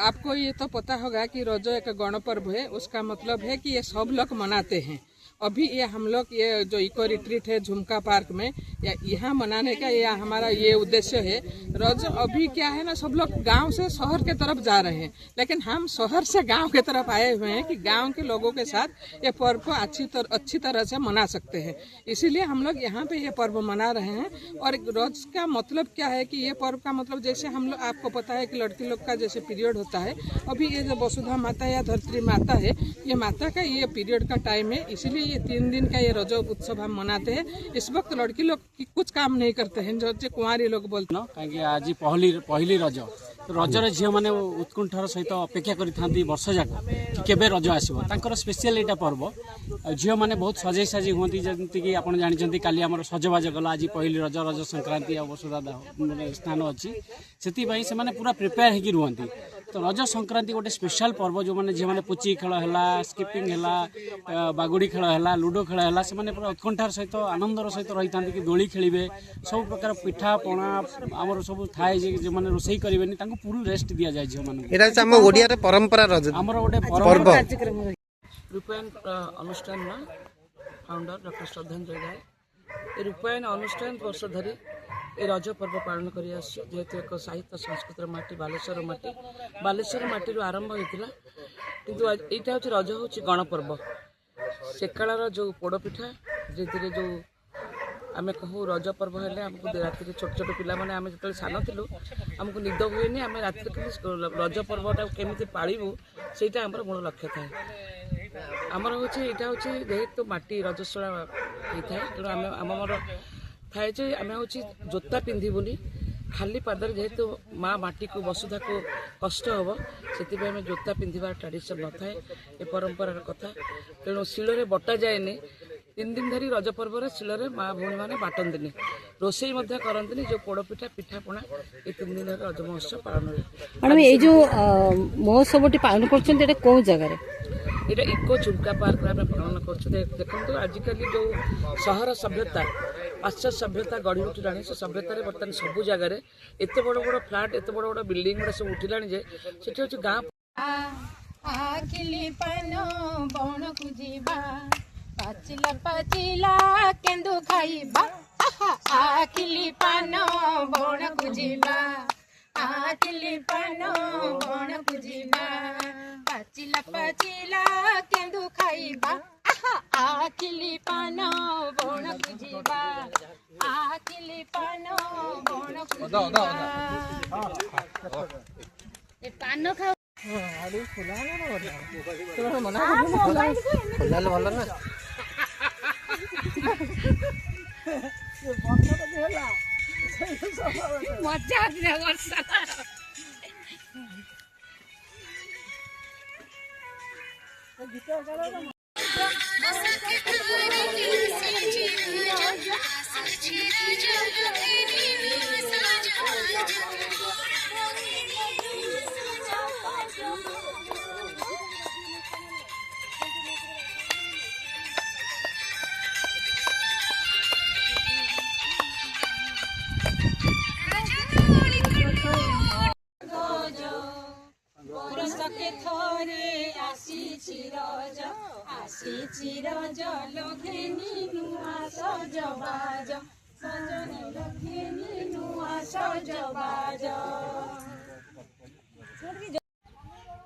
आपको ये तो पता होगा कि रोजो एक गण पर्व है। उसका मतलब है कि ये सब लोग मनाते हैं। अभी ये हम लोग ये जो इको रिट्रीट है झुमका पार्क में, या यहाँ मनाने का ये हमारा ये उद्देश्य है। रोज अभी क्या है ना, सब लोग गांव से शहर के तरफ जा रहे हैं, लेकिन हम शहर से गांव के तरफ आए हुए हैं कि गांव के लोगों के साथ ये पर्व को अच्छी तरह से मना सकते हैं। इसीलिए हम लोग यहाँ पे ये पर्व मना रहे हैं। और रोज का मतलब क्या है कि ये पर्व का मतलब, जैसे हम लोग, आपको पता है कि लड़की लोग का जैसे पीरियड होता है, अभी ये जो वसुधा माता या धरती माता है, ये माता का ये पीरियड का टाइम है। इसीलिए ये 3 दिन का ये रजो उत्सव हम मनाते हैं। इस वक्त लड़की लोग कुछ काम नहीं करते हैं, जो कुंवारी लोग बोलते हैं। कहीं आज पहली रज, रजर झील मैंने उत्कंठार सहित अपेक्षा करी वर्ष जाक कि केबे रज आसो। तांकर स्पेशल यहाँ पर्व। झील मैंने बहुत सजे साजी हूँ, जमीक आप जानते काली आम सजबाज गला। आज पहली रज, रज संक्रांति आ वसुधा स्नान अच्छी, से पूरा प्रिपेयर होगी रुहति। तो रज संक्रांति गोटे स्पेशल पर्व, जो मैंने झील मैंने पुची खेल है, स्किपिंग है, बागुड़ी खेल है, लुडो खेल है, से पूरा उत्कंठार सहित आनंदर सहित रही था कि दोली खेलें, सब प्रकार पिठा पणा आमर सब थाए जो मैंने रोषे करेंगे पूरी रेस्ट दि जाए झील मान। परंपरा आमर गोटे पर्व रूपायन अनुष्ठान में फाउंडर डॉक्टर श्रद्धांजलि राय। ये रूपायन अनुष्ठान वर्ष धरी ये रज पर्व पालन कर जेहेतु एक साहित्य संस्कृत माटी बालेश्वर माटी आरंभ होता, किंतु यहाँ हूँ रज हूँ गणपर्व। सेकाल जो पोड़पिठा धीरे धीरे जो आम कहूँ रज पर्व है, आमको राति छोट छोट पिला मैंने आम जो सान थी आमको निद हुए, आम राति रज पर्वटा केमी पालू से मूल लक्ष्य थाए। आमर हूँ यहाँ हूँ जेहेतु माटी रजस्वला होता है, तेणु आमर थाए आम हूँ जोता पिंधबुनि खाली पादर, जेहेतु माँ माटी को वसुधा को कष्ट हम से आम जोता पिंधार ट्रेडिशन न थाए, ये परंपरार कथा। तेणु शिଳରେ बटा जाएनि। 3 दिन धरी रज पर्व शिଳରେ माँ भौणी मैंने बाटंती, रोषे करती। जो पोड़पिठा पिठापणा ये 3 दिन रज महोत्सव पालन हुए। मैडम ये जो महोत्सव पालन कर कौ जगह ये इको झुमका पार्क में पालन कर। देखो आजिकल जो सहर सभ्यता पाश्चात्य सभ्यता गढ़ी उठिला, से सभ्यतार बर्तमान सबू जगार एत बड़ बड़ फ्लाट एत बड़ बड़ बिल्डिंग गुड़ा सब उठिला जे सेठी हूँ गाँ पाचिला पाचिला केंदु खाइबा आखिली पानो बण कुजिबा आखिली पानो बण कुजिबा पाचिला पाचिला केंदु खाइबा आखिली पानो बण कुजिबा आखिली पानो बण कुजिबा ए पानो खा आड़ी खुला ना मना खुला भल ना मजा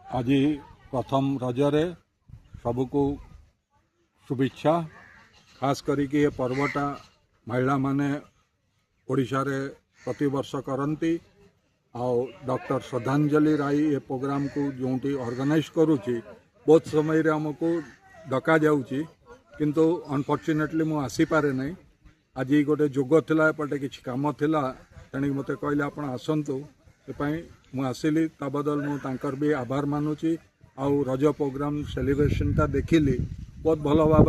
आज प्रथम रजरे सबको शुभेच्छा। खास करके ये पर्वटा महिला माने ओडिशा रे प्रति वर्ष करती। डॉक्टर श्रद्धांजलि राय ये प्रोग्राम को जो ऑर्गेनाइज करुच्ची, बहुत समय रे हमको डका जाऊँगी, किंतु अनफॉर्चुनेटली मु आसी पारे नहीं। आज गोटे जोग थिला, एपटे किछि काम थिला, तेणु मते कहले आपण आसंतु, से मु आसिली। ता बदल मु तांकर भी आभार मानुची। आउ रज प्रोग्राम सेलिब्रेशनटा देखिली बहुत भल भाव।